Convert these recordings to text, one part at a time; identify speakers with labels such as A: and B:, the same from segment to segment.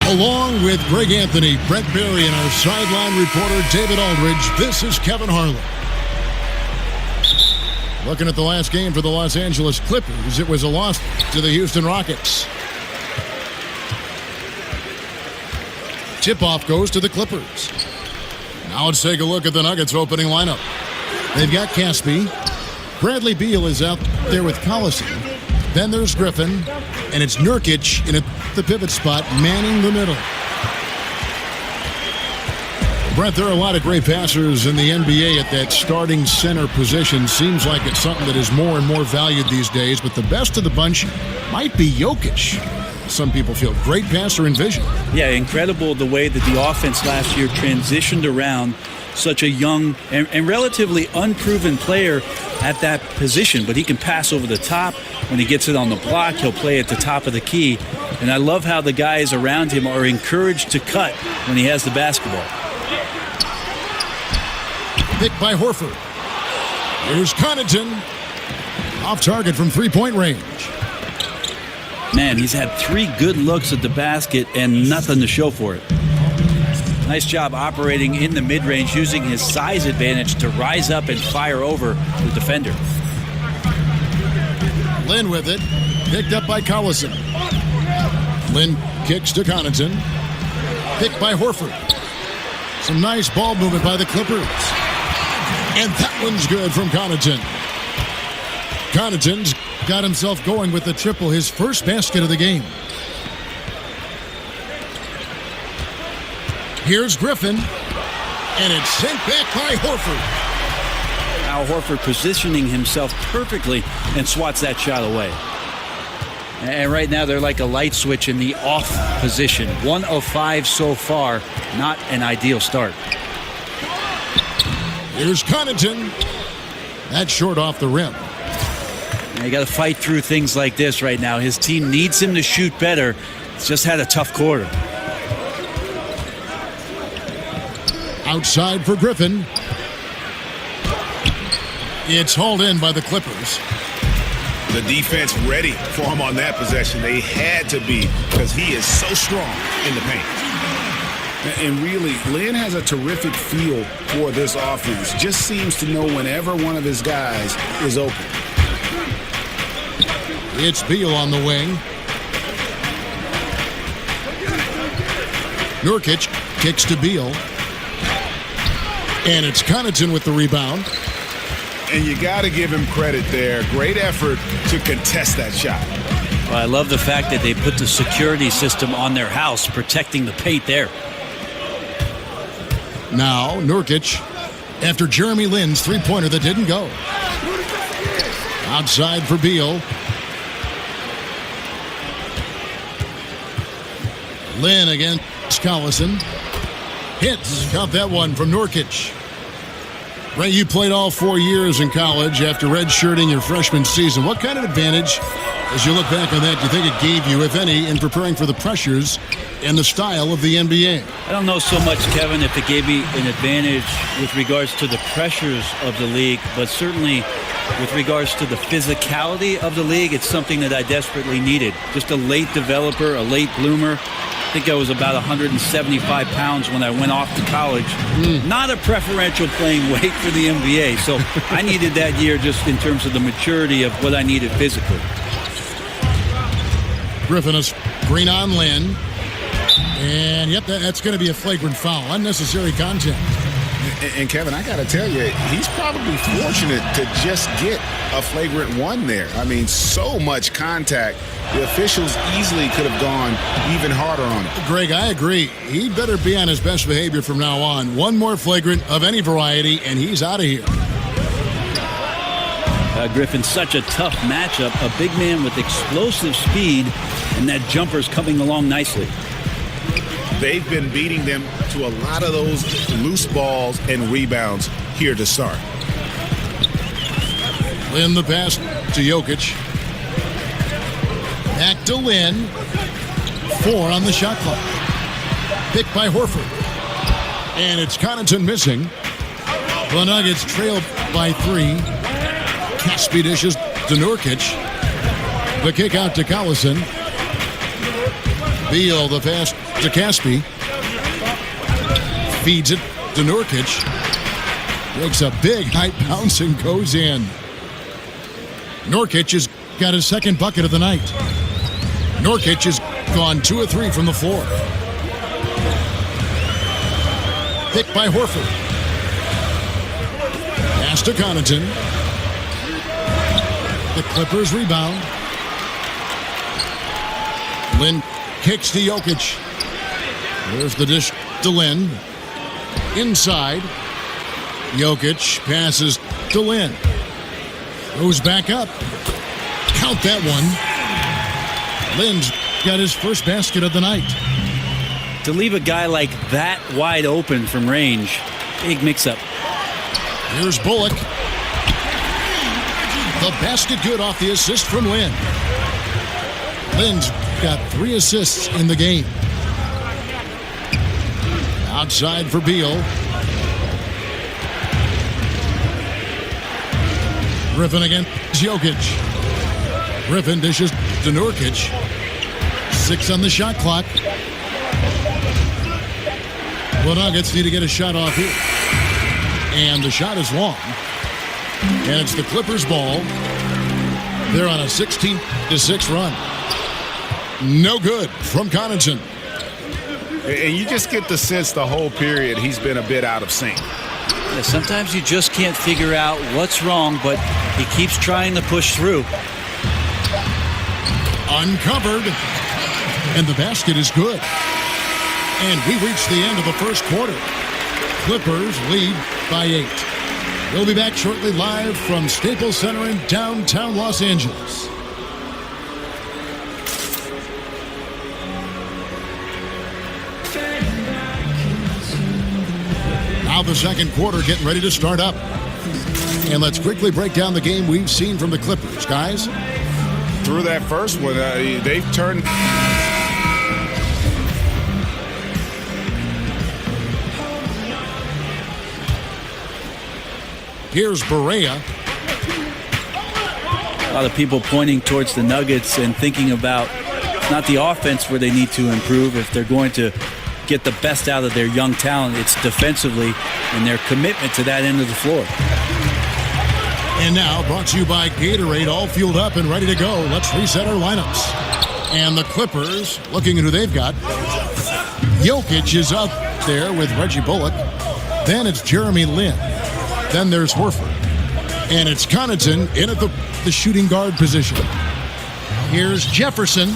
A: Along with Greg Anthony, Brett Berry, and our sideline reporter David Aldridge, this is Kevin Harlan. Looking at the last game for the Los Angeles Clippers, it was a loss to the Houston Rockets. Tip-off goes to the Clippers. Now let's take a look at the Nuggets opening lineup. They've got Caspi. Bradley Beal is out there with Collison. Then there's Griffin. And it's Nurkic in the pivot spot, manning the middle. Brett, there are a lot of great passers in the NBA at that starting center position. Seems like it's something that is more and more valued these days. But the best of the bunch might be Jokic. Some people feel great passer in vision.
B: Yeah, incredible the way that the offense last year transitioned around such a young and relatively unproven player at that position. But he can pass over the top. When he gets it on the block, he'll play at the top of the key. And I love how the guys around him are encouraged to cut when he has the basketball.
A: Picked by Horford. Here's Connaughton. Off target from three-point range.
B: Man, he's had 3 good looks at the basket and nothing to show for it. Nice job operating in the mid-range, using his size advantage to rise up and fire over the defender.
A: Lynn with it. Picked up by Collison. Lynn kicks to Connaughton. Picked by Horford. Some nice ball movement by the Clippers. And that one's good from Connaughton. Connaughton's got himself going with the triple, his first basket of the game. Here's Griffin. And it's sent back by Horford.
B: Al Horford positioning himself perfectly and swats that shot away. And right now they're like a light switch in the off position. 1 of 5 so far. Not an ideal start.
A: Here's Connaughton. That's short off the rim.
B: You got to fight through things like this right now. His team needs him to shoot better. He's just had a tough quarter.
A: Outside for Griffin. It's hauled in by the Clippers.
C: The defense ready for him on that possession. They had to be, because he is so strong in the paint. And really, Lynn has a terrific feel for this offense. Just seems to know whenever one of his guys is open.
A: It's Beal on the wing. Nurkic kicks to Beal. And it's Connaughton with the rebound.
C: And you got to give him credit there. Great effort to contest that shot.
B: Well, I love the fact that they put the security system on their house, protecting the paint there.
A: Now, Nurkic, after Jeremy Lin's three-pointer that didn't go. Outside for Beal. Lynn against Collison. Hits. Caught that one from Nurkic. Ray, you played all 4 years in college after redshirting your freshman season. What kind of advantage, as you look back on that, do you think it gave you, if any, in preparing for the pressures and the style of the NBA?
B: I don't know so much, Kevin, if it gave me an advantage with regards to the pressures of the league, but certainly with regards to the physicality of the league, it's something that I desperately needed. Just a late developer, a late bloomer. I think I was about 175 pounds when I went off to college. Not a preferential playing weight for the NBA, so I needed that year just in terms of the maturity of what I needed physically.
A: Griffin is green on Lynn. And, yep, that's going to be a flagrant foul. Unnecessary contact.
C: And Kevin, I got to tell you, he's probably fortunate to just get a flagrant one there. I mean, so much contact. The officials easily could have gone even harder on it.
A: Greg, I agree. He better be on his best behavior from now on. One more flagrant of any variety, and he's out of here.
B: Griffin, such a tough matchup. A big man with explosive speed, and that jumper's coming along nicely.
C: They've been beating them to a lot of those loose balls and rebounds here to start.
A: Lynn the pass to Jokic. Back to Lynn. 4 on the shot clock. Picked by Horford. And it's Connaughton missing. The Nuggets trailed by 3. Caspi dishes to Nurkic. The kick out to Collison. Beal the pass to Caspi. Feeds it to Nurkic. Makes a big high bounce and goes in. Nurkic has got his second bucket of the night. Nurkic has gone 2 of 3 from the floor. Picked by Horford. Pass to Connaughton. The Clippers rebound. Lin kicks to Jokic. There's the dish to Lin. Inside. Jokic passes to Lin. Goes back up. Count that one. Lin's got his first basket of the night.
B: To leave a guy like that wide open from range, big mix-up.
A: Here's Bullock. The basket good off the assist from Lin. Lin's got 3 assists in the game. Outside for Beal. Griffin against Jokic. Griffin dishes to Nurkic. 6 on the shot clock. The Nuggets need to get a shot off here. And the shot is long. And it's the Clippers' ball. They're on a 16-6 run. No good from Connaughton.
C: And you just get the sense the whole period he's been a bit out of sync.
B: Yeah, sometimes you just can't figure out what's wrong, but he keeps trying to push through.
A: Uncovered. And the basket is good. And we reach the end of the first quarter. Clippers lead by 8. We'll be back shortly live from Staples Center in downtown Los Angeles. Now the second quarter getting ready to start up. And let's quickly break down the game we've seen from the Clippers, guys.
C: Through that first one, they've turned...
A: Here's Barea.
B: A lot of people pointing towards the Nuggets and thinking about not the offense where they need to improve. If they're going to get the best out of their young talent, it's defensively and their commitment to that end of the floor.
A: And now, brought to you by Gatorade, all fueled up and ready to go. Let's reset our lineups. And the Clippers, looking at who they've got. Jokic is up there with Reggie Bullock. Then it's Jeremy Lin. Then there's Horford. And it's Connaughton in at the shooting guard position. Here's Jefferson.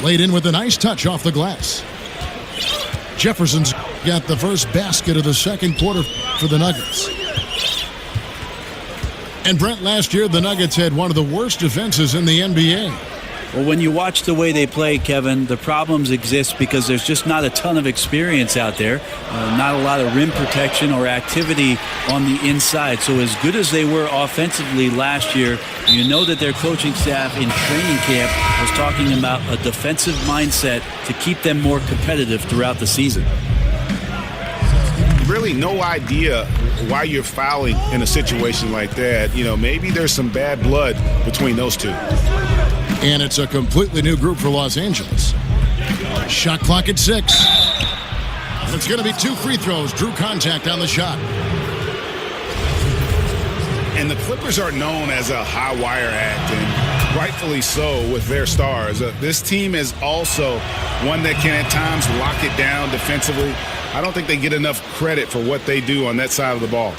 A: Laid in with a nice touch off the glass. Jefferson's got the first basket of the second quarter for the Nuggets. And Brent, last year the Nuggets had one of the worst defenses in the NBA.
B: Well, when you watch the way they play, Kevin, the problems exist because there's just not a ton of experience out there. Not a lot of rim protection or activity on the inside. So as good as they were offensively last year, you know that their coaching staff in training camp was talking about a defensive mindset to keep them more competitive throughout the season.
C: Really no idea why you're fouling in a situation like that. You know, maybe there's some bad blood between those two.
A: And it's a completely new group for Los Angeles. Shot clock at 6. And it's going to be 2 free throws. Drew contact on the shot.
C: And the Clippers are known as a high wire act, and rightfully so with their stars. This team is also one that can at times lock it down defensively. I don't think they get enough credit for what they do on that side of the ball.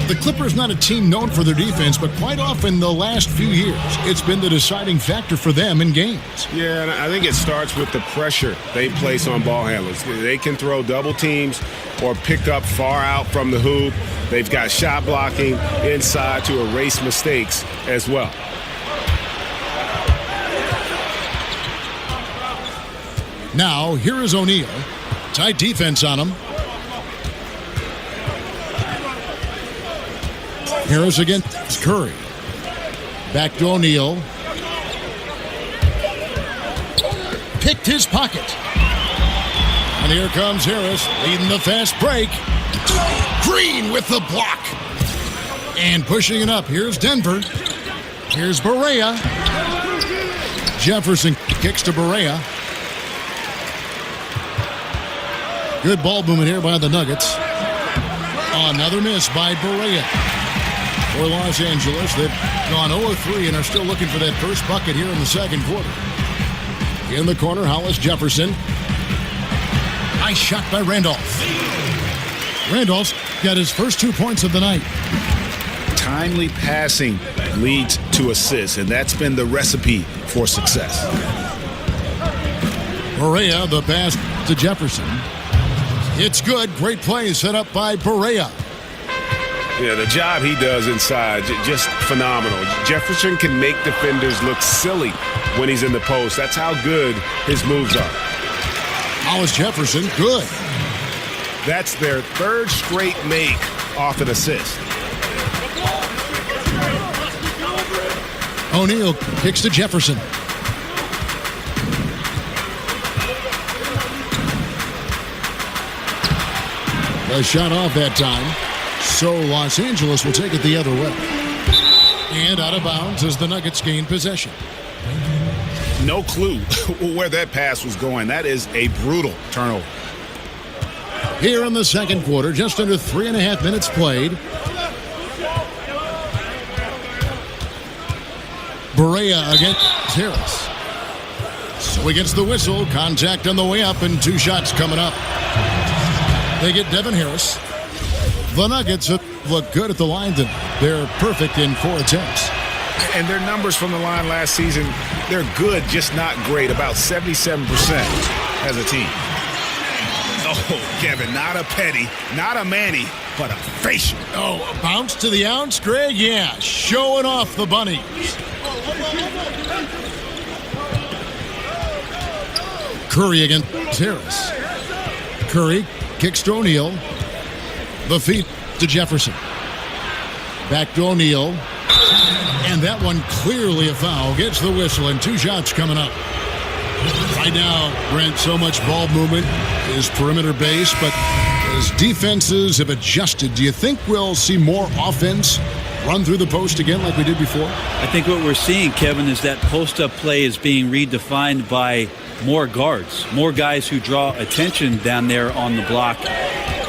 A: The Clippers not a team known for their defense, but quite often the last few years, it's been the deciding factor for them in games.
C: Yeah, and I think it starts with the pressure they place on ball handlers. They can throw double teams or pick up far out from the hoop. They've got shot blocking inside to erase mistakes as well.
A: Now, here is O'Neal. Tight defense on him. Harris against Curry. Back to O'Neal. Picked his pocket. And here comes Harris leading the fast break. Green with the block. And pushing it up. Here's Denver. Here's Barea. Jefferson kicks to Barea. Good ball movement here by the Nuggets. Another miss by Barea. For Los Angeles, they've gone 0-3 and are still looking for that first bucket here in the second quarter. In the corner, Hollis Jefferson. Nice shot by Randolph. Randolph's got his first 2 points of the night.
C: Timely passing leads to assists, and that's been the recipe for success.
A: Barea, the pass to Jefferson. It's good. Great play set up by Barea.
C: Yeah, the job he does inside, just phenomenal. Jefferson can make defenders look silly when he's in the post. That's how good his moves are.
A: Hollis Jefferson, good.
C: That's their third straight make off an assist.
A: O'Neal kicks to Jefferson. A shot off that time. So Los Angeles will take it the other way. And out of bounds as the Nuggets gain possession.
C: No clue where that pass was going. That is a brutal turnover.
A: Here in the second quarter, just under 3.5 minutes played. Barea against Harris. So he gets the whistle. Contact on the way up and 2 shots coming up. They get Devin Harris. The Nuggets look good at the line tonight. They're perfect in 4 attempts.
C: And their numbers from the line last season, they're good, just not great. About 77% as a team. Oh, Kevin, not a Petty, not a Manny, but a facial.
A: Oh, a bounce to the ounce, Greg? Yeah, showing off the bunnies. Curry against Harris. Curry kicks to O'Neal. The feed to Jefferson. Back to O'Neal. And that one clearly a foul. Gets the whistle and 2 shots coming up. Right now, Brent, so much ball movement is perimeter based, but as defenses have adjusted, do you think we'll see more offense run through the post again like we did before?
B: I think what we're seeing, Kevin, is that post-up play is being redefined by more guards, more guys who draw attention down there on the block.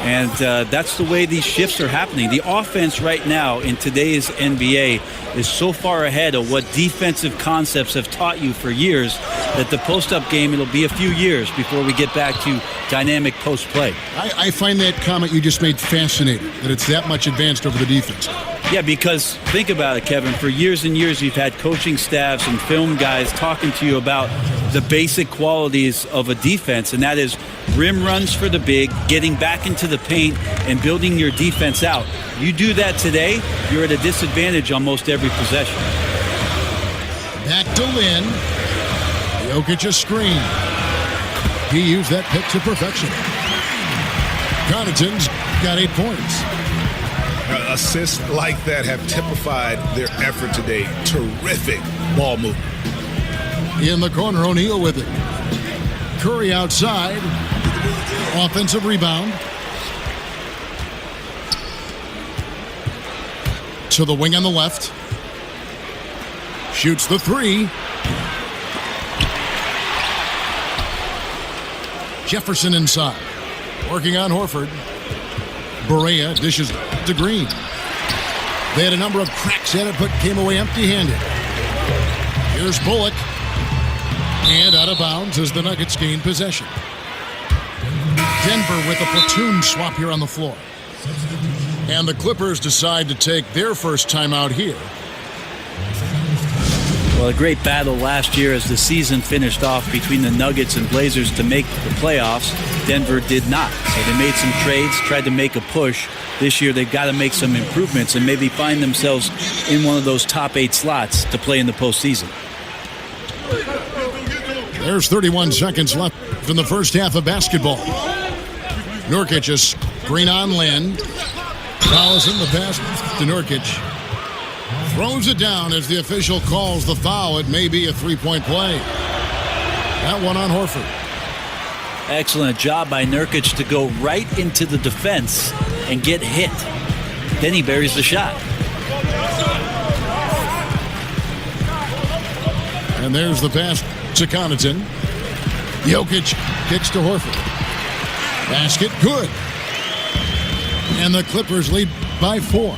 B: And that's the way these shifts are happening. The offense right now in today's NBA is so far ahead of what defensive concepts have taught you for years that the post-up game, it'll be a few years before we get back to dynamic post-play.
A: I find that comment you just made fascinating, that it's that much advanced over the defense.
B: Yeah, because think about it, Kevin. For years and years, you've had coaching staffs and film guys talking to you about the basic qualities of a defense, and that is rim runs for the big, getting back into the paint, and building your defense out. You do that today, you're at a disadvantage almost every possession.
A: Back to Lynn. Jokic a screen. He used that pick to perfection. Connaughton's got 8 points.
C: Assists like that have typified their effort today. Terrific ball movement.
A: In the corner, O'Neal with it. Curry outside. Offensive rebound. To the wing on the left. Shoots the 3. Jefferson inside. Working on Horford. Barea dishes to Green. They had a number of cracks at it, but came away empty-handed. Here's Bullock. And out of bounds as the Nuggets gain possession. Denver with a platoon swap here on the floor. And the Clippers decide to take their first timeout here.
B: Well, a great battle last year as the season finished off between the Nuggets and Blazers to make the playoffs. Denver did not. So they made some trades, tried to make a push. This year they've got to make some improvements and maybe find themselves in one of those top 8 slots to play in the postseason.
A: There's 31 seconds left in the first half of basketball. Nurkic is screen on Lynn. Collison the pass to Nurkic. Throws it down as the official calls the foul. It may be a 3-point play. That one on Horford.
B: Excellent job by Nurkic to go right into the defense and get hit. Then he buries the shot.
A: And there's the pass to Connaughton. Jokic kicks to Horford. Basket good. And the Clippers lead by 4.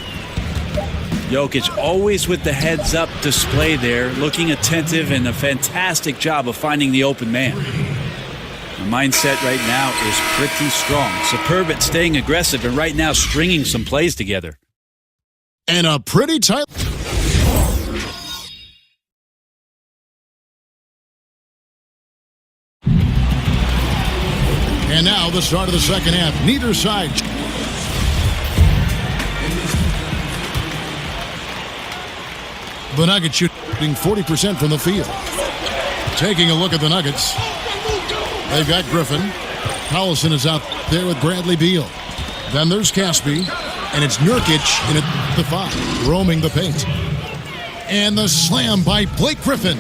B: Jokic always with the heads-up display there, looking attentive, and a fantastic job of finding the open man. The mindset right now is pretty strong. Superb at staying aggressive, and right now stringing some plays together.
A: And a pretty tight... And now the start of the second half. Neither side. The Nuggets shooting 40% from the field. Taking a look at the Nuggets. They've got Griffin. Collison is out there with Bradley Beal. Then there's Caspi. And it's Nurkic in at the 5, roaming the paint. And the slam by Blake Griffin.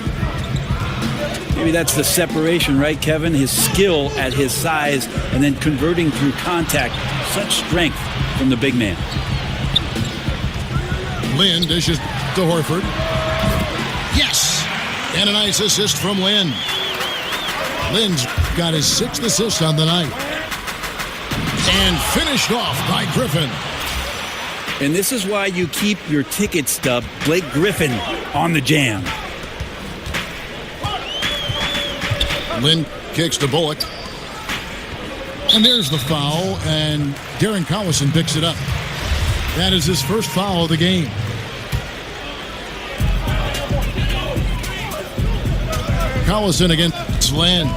B: Maybe that's the separation, right, Kevin? His skill at his size and then converting through contact. Such strength from the big man.
A: Lynn dishes to Horford. Yes! And a nice assist from Lynn. Lynn's got his 6th assist on the night. And finished off by Griffin.
B: And this is why you keep your ticket stub, Blake Griffin, on the jam.
A: Lynn kicks to Bullock. And there's the foul, and Darren Collison picks it up. That is his first foul of the game. Collison against Lynn.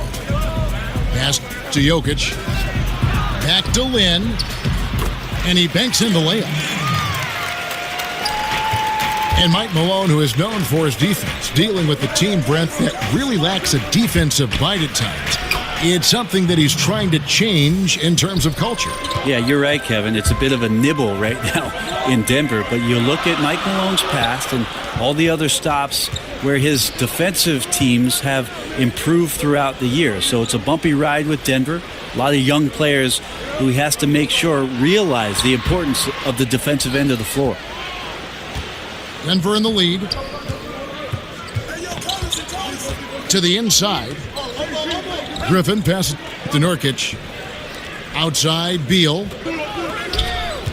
A: Pass to Jokic. Back to Lynn. And he banks in the layup. And Mike Malone, who is known for his defense, dealing with the team breadth that really lacks a defensive bite at times. It's something that he's trying to change in terms of culture.
B: Yeah, you're right, Kevin. It's a bit of a nibble right now in Denver. But you look at Mike Malone's past and all the other stops where his defensive teams have improved throughout the year. So it's a bumpy ride with Denver. A lot of young players who he has to make sure realize the importance of the defensive end of the floor.
A: Denver in the lead. To the inside. Griffin passes to Nurkic. Outside, Beal.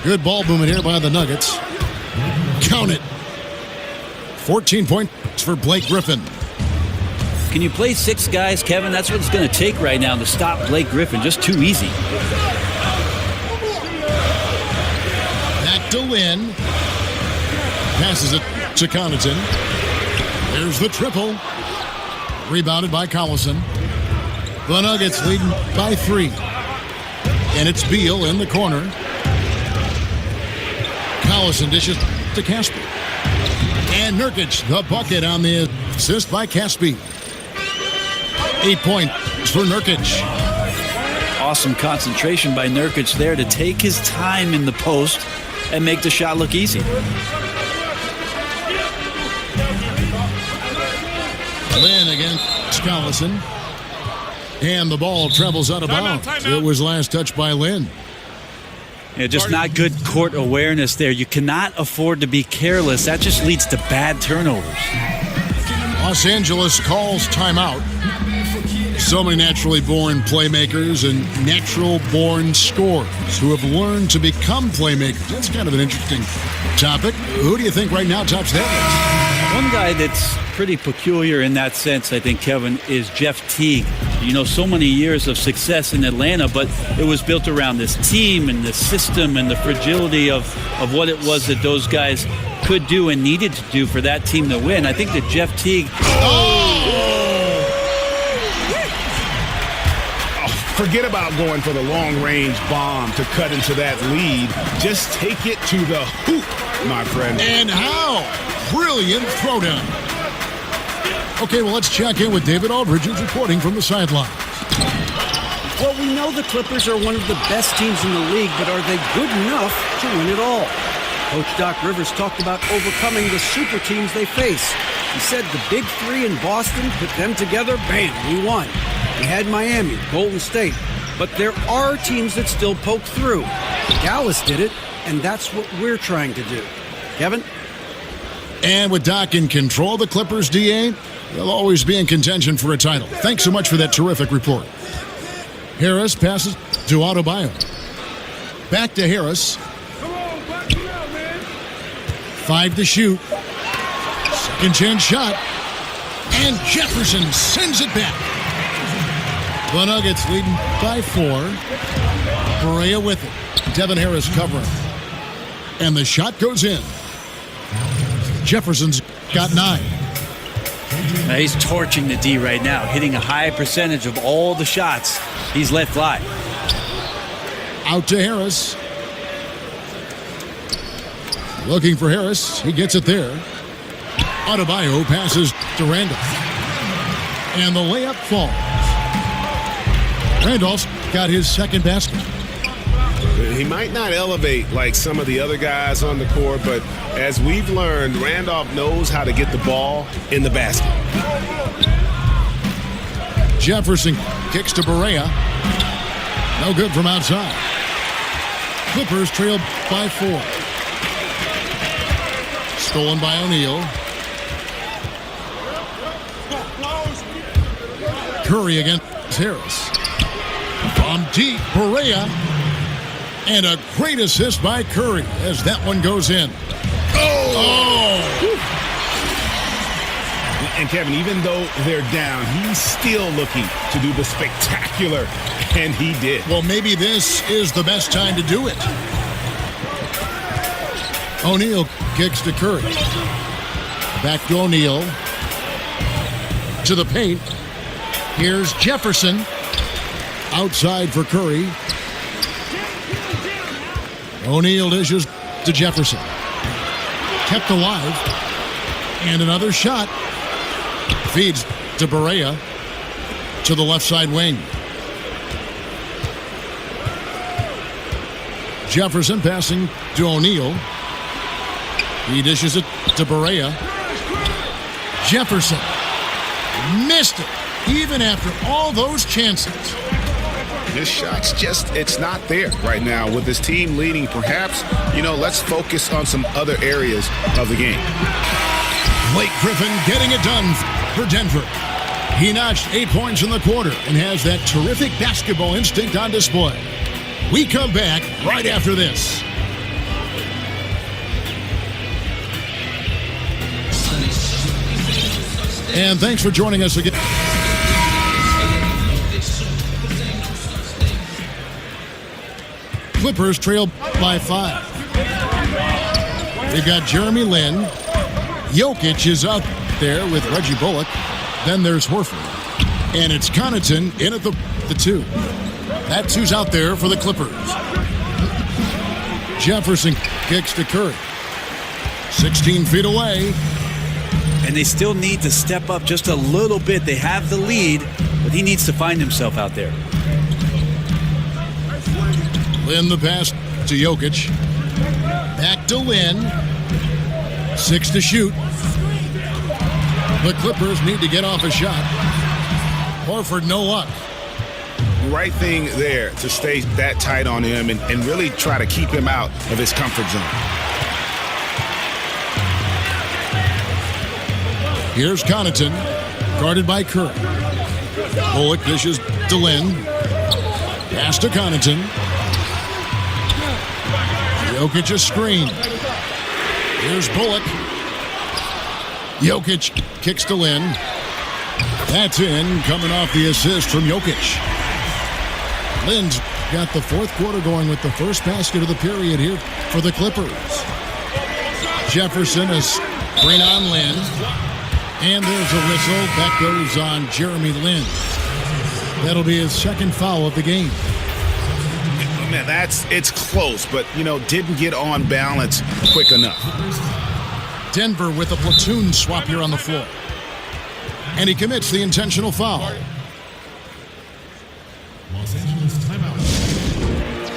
A: Good ball movement here by the Nuggets. Count it. 14 points for Blake Griffin.
B: Can you play 6 guys, Kevin? That's what it's going to take right now to stop Blake Griffin. Just too easy.
A: Back to Lynn. Passes it to Connaughton. There's the triple. Rebounded by Collison. The Nuggets leading by 3. And it's Beal in the corner. Collison dishes to Caspi. And Nurkic, the bucket on the assist by Caspi. 8 points for Nurkic.
B: Awesome concentration by Nurkic there to take his time in the post and make the shot look easy.
A: Lynn against Collison. And the ball travels out of bounds. It was last touched by Lynn.
B: Yeah, just not good court awareness there. You cannot afford to be careless. That just leads to bad turnovers.
A: Los Angeles calls timeout. So many naturally born playmakers and natural-born scorers who have learned to become playmakers. That's kind of an interesting topic. Who do you think right now tops that list?
B: One guy that's pretty peculiar in that sense, I think, Kevin, is Jeff Teague. You know, so many years of success in Atlanta, but it was built around this team and the system and the fragility of what it was that those guys could do and needed to do for that team to win. I think that Jeff Teague...
C: Forget about going for the long-range bomb to cut into that lead. Just take it to the hoop, my friend.
A: And how? Brilliant throwdown. Okay, well, let's check in with David Aldridge, who's reporting from the sideline.
D: Well, we know the Clippers are one of the best teams in the league, but are they good enough to win it all? Coach Doc Rivers talked about overcoming the super teams they face. He said the big 3 in Boston, put them together, bam, we won. We had Miami, Golden State, but there are teams that still poke through. Dallas did it, and that's what we're trying to do. Kevin?
A: And with Doc in control of the Clippers, DA, they'll always be in contention for a title. Thanks so much for that terrific report. Harris passes to Adebayo. Back to Harris. 5 to shoot. Second chance shot. And Jefferson sends it back. The Nuggets leading by 4. Barea with it. Devin Harris covering. And the shot goes in. Jefferson's got 9.
B: Now he's torching the D right now, hitting a high percentage of all the shots he's let fly.
A: Out to Harris. Looking for Harris. He gets it there. Adebayo passes to Randolph. And the layup falls. Randolph's got his second basket.
C: He might not elevate like some of the other guys on the court, but as we've learned, Randolph knows how to get the ball in the basket.
A: Jefferson kicks to Barea. No good from outside. Clippers trail by 4. Stolen by O'Neal. Curry against Harris. From deep, Barea. And a great assist by Curry as that one goes in. Oh!
C: And Kevin, even though they're down, he's still looking to do the spectacular, and he did.
A: Well, maybe this is the best time to do it. O'Neal kicks to Curry. Back to O'Neal. To the paint. Here's Jefferson. Outside for Curry. O'Neal dishes to Jefferson. Kept alive. And another shot. Feeds to Barea. To the left side wing. Jefferson passing to O'Neal. He dishes it to Barea. Jefferson missed it, even after all those chances.
C: This shot's just, it's not there right now. With this team leading, perhaps, let's focus on some other areas of the game.
A: Blake Griffin getting it done for Denver. He notched 8 points in the quarter and has that terrific basketball instinct on display. We come back right after this. And thanks for joining us again. Clippers trail by 5. We've got Jeremy Lin. Jokic is out there with Reggie Bullock. Then there's Horford. And it's Connaughton in at the 2. That's who's out there for the Clippers. Jefferson kicks to Curry. 16 feet away.
B: And they still need to step up just a little bit. They have the lead, but he needs to find himself out there.
A: Lin the pass to Jokic. Back to Lin. 6 to shoot. The Clippers need to get off a shot. Horford, no luck.
C: Right thing there to stay that tight on him and really try to keep him out of his comfort zone.
A: Here's Connaughton, guarded by Curry. Bullock dishes to Lin. Pass to Connaughton. Jokic a screen. Here's Bullock. Jokic kicks to Lin. That's in, coming off the assist from Jokic. Lin's got the fourth quarter going with the first basket of the period here for the Clippers. Jefferson is screen on Lin. And there's a whistle. That goes on Jeremy Lin. That'll be his second foul of the game.
C: Man, it's close, but, didn't get on balance quick enough.
A: Denver with a platoon swap here on the floor. And he commits the intentional foul.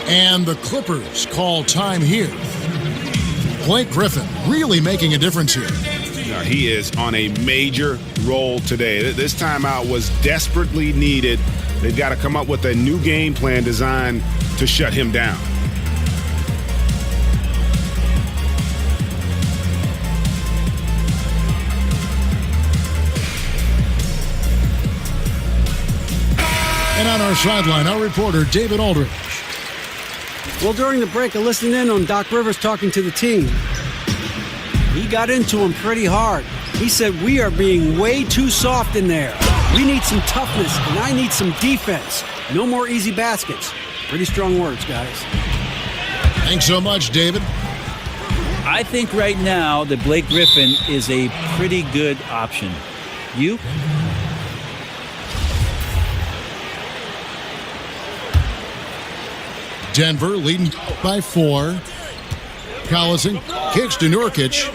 A: And the Clippers call time here. Blake Griffin really making a difference here.
C: He is on a major role today. This timeout was desperately needed. They've got to come up with a new game plan designed to shut him down.
A: And on our sideline, our reporter, David Aldridge.
D: Well, during the break, I listened in on Doc Rivers talking to the team. He got into him pretty hard. He said, we are being way too soft in there. We need some toughness, and I need some defense. No more easy baskets. Pretty strong words, guys.
A: Thanks so much, David.
B: I think right now that Blake Griffin is a pretty good option. You?
A: Denver leading by 4. Collison kicks to Nurkic.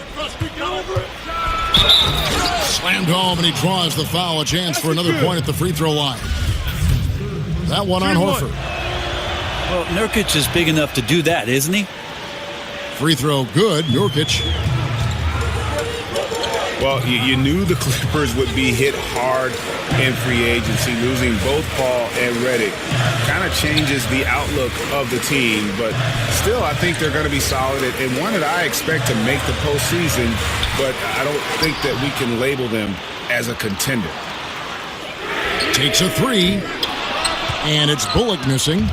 A: Slammed home, and he draws the foul. A chance for another point at the free throw line. That one on Horford.
B: Well, Nurkic is big enough to do that, isn't he?
A: Free throw good. Nurkic.
C: Well, you knew the Clippers would be hit hard in free agency. Losing both Paul and Redick kind of changes the outlook of the team. But still, I think they're going to be solid. And one that I expect to make the postseason, but I don't think that we can label them as a contender.
A: Takes a 3. And it's Bullock missing.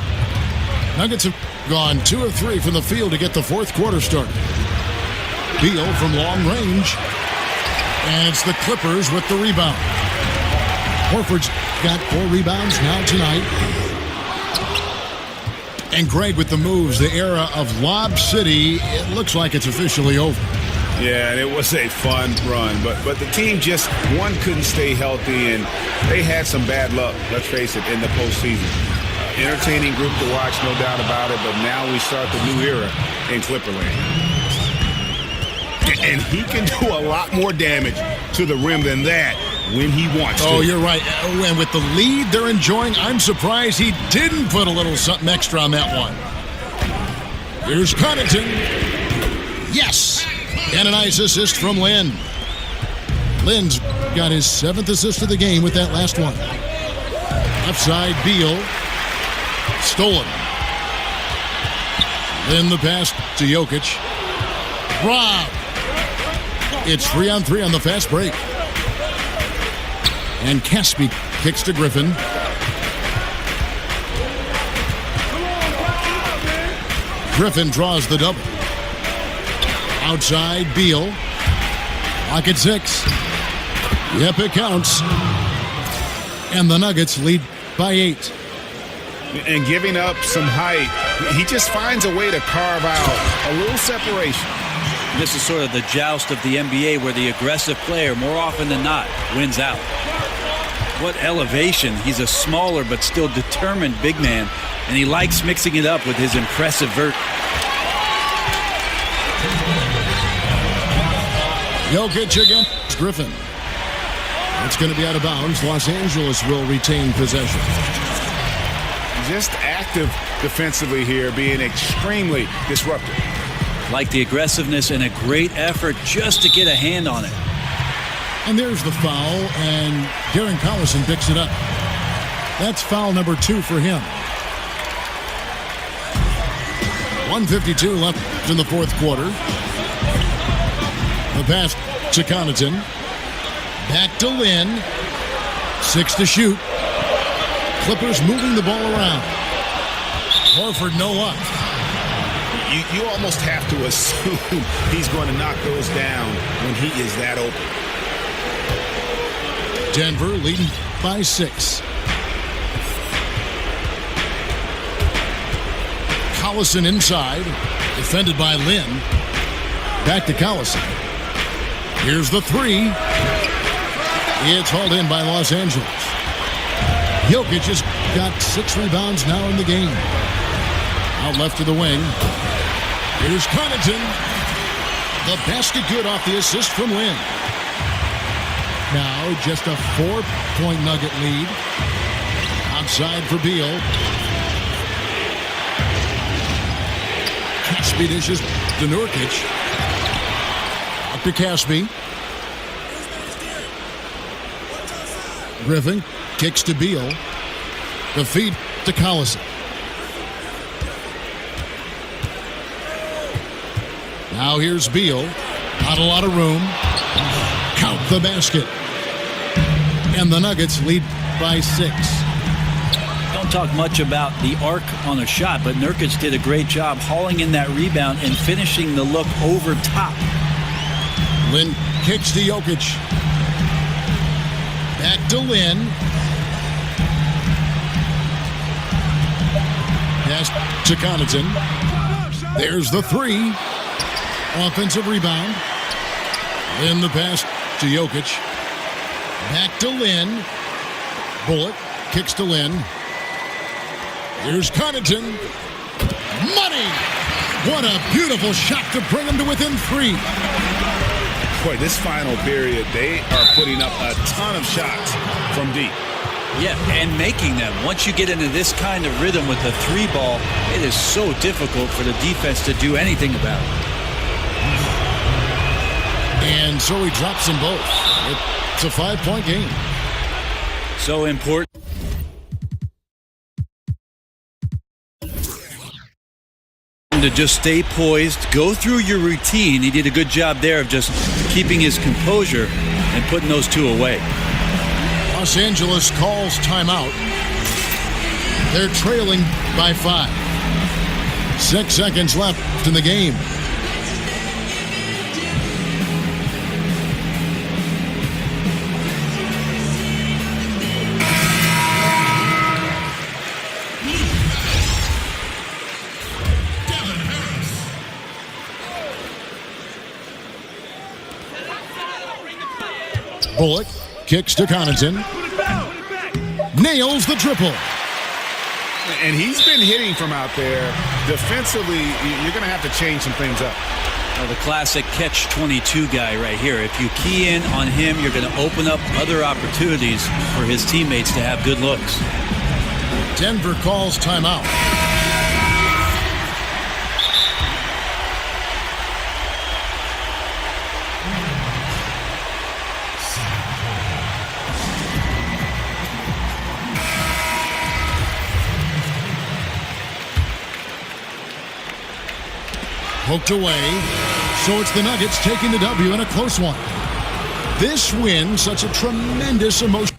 A: Nuggets have gone 2 of 3 from the field to get the fourth quarter started. Beal from long range. And it's the Clippers with the rebound. Horford's got 4 rebounds now tonight. And Greg with the moves. The era of Lob City, it looks like it's officially over.
C: Yeah, and it was a fun run. But the team just, one couldn't stay healthy, and they had some bad luck, let's face it, in the postseason. Entertaining group to watch, no doubt about it, but now we start the new era in Clipperland. And he can do a lot more damage to the rim than that when he wants to.
A: Oh, you're right. And with the lead they're enjoying, I'm surprised he didn't put a little something extra on that one. Here's Connaughton. Yes! And a nice assist from Lynn. Lynn's got his 7th assist of the game with that last one. Left side, Beal. Stolen. Then the pass to Jokic. Rob. It's 3-on-3 on the fast break. And Caspi kicks to Griffin. Griffin draws the double. Outside, Beal. Lock at 6. Yep, it counts. And the Nuggets lead by 8.
C: And giving up some height, he just finds a way to carve out a little separation.
B: This is sort of the joust of the NBA where the aggressive player, more often than not, wins out. What elevation. He's a smaller but still determined big man, and he likes mixing it up with his impressive vert.
A: Jokic against Griffin. It's going to be out of bounds. Los Angeles will retain possession.
C: Just active defensively here, being extremely disruptive.
B: Like the aggressiveness and a great effort just to get a hand on it.
A: And there's the foul, and Darren Collison picks it up. That's foul number 2 for him. 1:52 left in the fourth quarter. The pass to Connaughton. Back to Lynn. 6 to shoot. Clippers moving the ball around. Horford, no luck.
C: You almost have to assume he's going to knock those down when he is that open.
A: Denver leading by 6. Collison inside. Defended by Lynn. Back to Collison. Here's the 3. It's hauled in by Los Angeles. Jokic has got 6 rebounds now in the game. Out left to the wing. Here's Connaughton. The basket good off the assist from Lynn. Now just a 4-point Nugget lead. Outside for Beal. Caspi dishes to Nurkic. Up to Caspi. Griffin kicks to Beal. The feed to Collison. Now here's Beal. Not a lot of room. Count the basket. And the Nuggets lead by 6.
B: talk much about the arc on a shot, but Nurkic did a great job hauling in that rebound and finishing the look over top.
A: Lin kicks to Jokic. Back to Lin. Pass to Connaughton. There's the three. Offensive rebound. Lin the pass to Jokic. Back to Lin. Bullock kicks to Lin. Here's Connaughton. Money! What a beautiful shot to bring him to within three.
C: Boy, this final period, they are putting up a ton of shots from deep.
B: Yeah, and making them. Once you get into this kind of rhythm with the three ball, it is so difficult for the defense to do anything about it.
A: And so he drops them both. It's a 5-point game.
B: So important. To just stay poised, go through your routine. He did a good job there of just keeping his composure and putting those two away.
A: Los Angeles calls timeout. They're trailing by 5. 6 seconds left in the game. Bullock kicks to Connaughton. Nails the triple.
C: And he's been hitting from out there. Defensively, you're going to have to change some things up.
B: Well, the classic catch-22 guy right here. If you key in on him, you're going to open up other opportunities for his teammates to have good looks.
A: Denver calls timeout. Poked away, so it's the Nuggets taking the W in a close one. This win, such a tremendous emotion.